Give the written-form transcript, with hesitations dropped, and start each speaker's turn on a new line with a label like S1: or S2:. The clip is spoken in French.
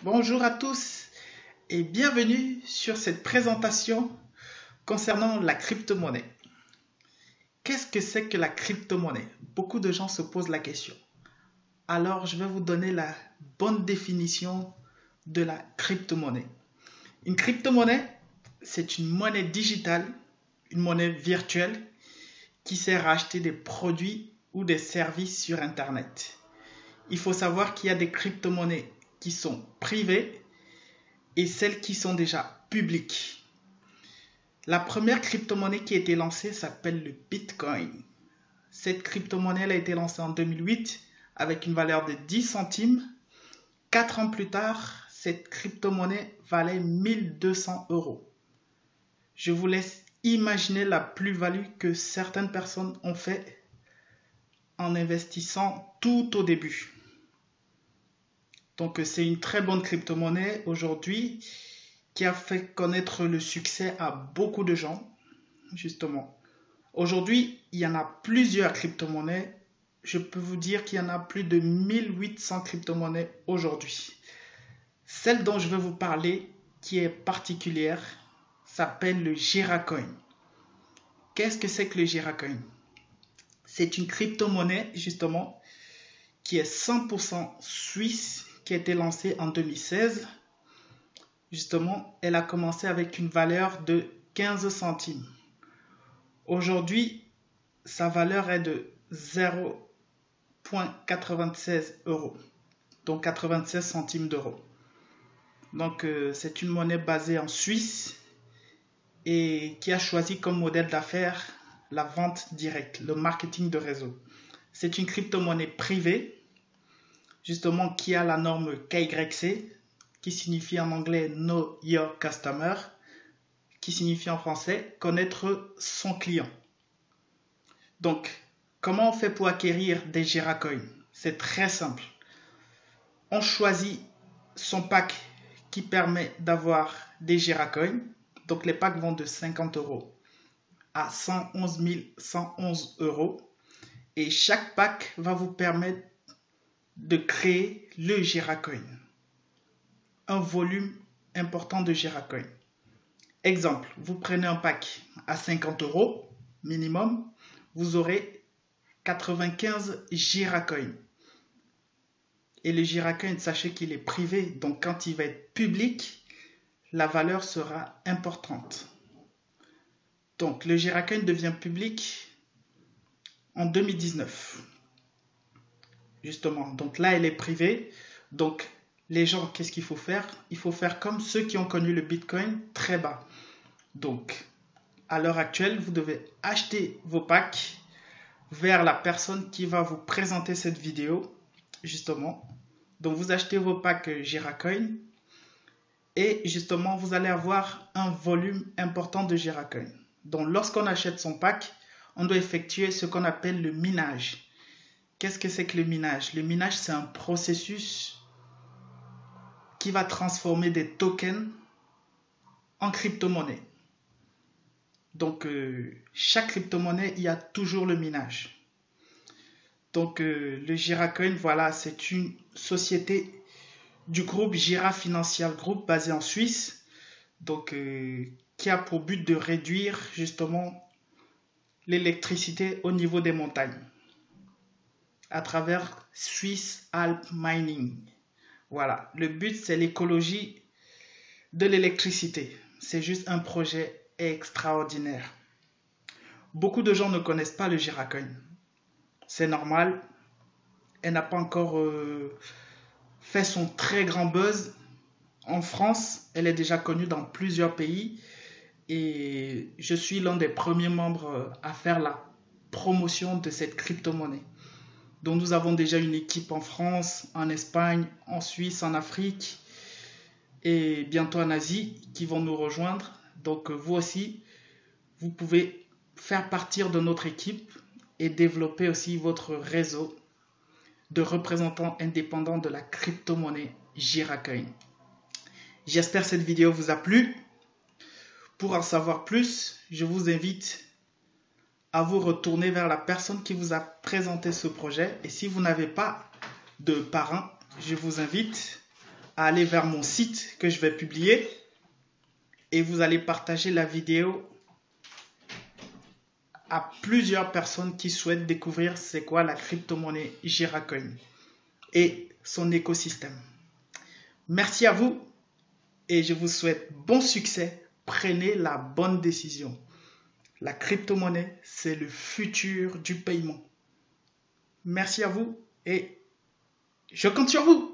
S1: Bonjour à tous et bienvenue sur cette présentation concernant la crypto-monnaie. Qu'est-ce que c'est que la crypto-monnaie? Beaucoup de gens se posent la question. Alors, je vais vous donner la bonne définition de la crypto-monnaie. Une crypto-monnaie, c'est une monnaie digitale, une monnaie virtuelle qui sert à acheter des produits ou des services sur Internet. Il faut savoir qu'il y a des crypto-monnaies qui sont privées et celles qui sont déjà publiques. La première crypto-monnaie qui a été lancée s'appelle le Bitcoin. Cette crypto-monnaie a été lancée en 2008 avec une valeur de 10 centimes. 4 ans plus tard, cette crypto-monnaie valait 1200 euros. Je vous laisse imaginer la plus-value que certaines personnes ont fait en investissant tout au début. Donc c'est une très bonne crypto-monnaie aujourd'hui qui a fait connaître le succès à beaucoup de gens, justement. Aujourd'hui, il y en a plusieurs crypto-monnaies. Je peux vous dire qu'il y en a plus de 1800 crypto-monnaies aujourd'hui. Celle dont je vais vous parler, qui est particulière, s'appelle le Geracoin. Qu'est-ce que c'est que le Geracoin? C'est une crypto-monnaie, justement, qui est 100% suisse, qui a été lancée en 2016. Justement, elle a commencé avec une valeur de 15 centimes. Aujourd'hui, sa valeur est de 0,96 euros, donc 96 centimes d'euros. Donc, c'est une monnaie basée en Suisse et qui a choisi comme modèle d'affaires la vente directe, le marketing de réseau. C'est une crypto-monnaie privée, justement, qui a la norme KYC, qui signifie en anglais Know Your Customer, qui signifie en français connaître son client. Donc, comment on fait pour acquérir des Geracoin? C'est très simple. On choisit son pack qui permet d'avoir des Geracoin. Donc, les packs vont de 50 euros à 111 111 euros. Et chaque pack va vous permettre de créer le Geracoin. Un volume important de Geracoin. Exemple, vous prenez un pack à 50 euros minimum, vous aurez 95 Geracoin. Et le Geracoin, sachez qu'il est privé, donc quand il va être public, la valeur sera importante. Donc le Geracoin devient public en 2019. Justement, donc là, elle est privée. Donc les gens, qu'est-ce qu'il faut faire? Il faut faire comme ceux qui ont connu le Bitcoin très bas. Donc, à l'heure actuelle, vous devez acheter vos packs vers la personne qui va vous présenter cette vidéo, justement. Donc, vous achetez vos packs Geracoin et justement, vous allez avoir un volume important de Geracoin. Donc, lorsqu'on achète son pack, on doit effectuer ce qu'on appelle le minage. Qu'est-ce que c'est que le minage? Le minage, c'est un processus qui va transformer des tokens en crypto-monnaie. Donc, chaque crypto-monnaie, il y a toujours le minage. Donc, le Geracoin, voilà, c'est une société du groupe Gira Financial Group basé en Suisse. Donc, qui a pour but de réduire justement l'électricité au niveau des montagnes à travers Swiss Alp Mining. Voilà, le but, c'est l'écologie de l'électricité. C'est juste un projet extraordinaire. Beaucoup de gens ne connaissent pas le Geracoin. C'est normal. Elle n'a pas encore fait son très grand buzz en France. Elle est déjà connue dans plusieurs pays. Et je suis l'un des premiers membres à faire la promotion de cette crypto-monnaie. Donc nous avons déjà une équipe en France, en Espagne, en Suisse, en Afrique et bientôt en Asie qui vont nous rejoindre. Donc vous aussi, vous pouvez faire partie de notre équipe et développer aussi votre réseau de représentants indépendants de la crypto-monnaie Geracoin. J'espère que cette vidéo vous a plu. Pour en savoir plus, je vous invite à vous retourner vers la personne qui vous a présenté ce projet. Et si vous n'avez pas de parrain, je vous invite à aller vers mon site que je vais publier et vous allez partager la vidéo à plusieurs personnes qui souhaitent découvrir c'est quoi la crypto-monnaie Jiracoin et son écosystème. Merci à vous et je vous souhaite bon succès. Prenez la bonne décision. La crypto-monnaie, c'est le futur du paiement. Merci à vous et je compte sur vous.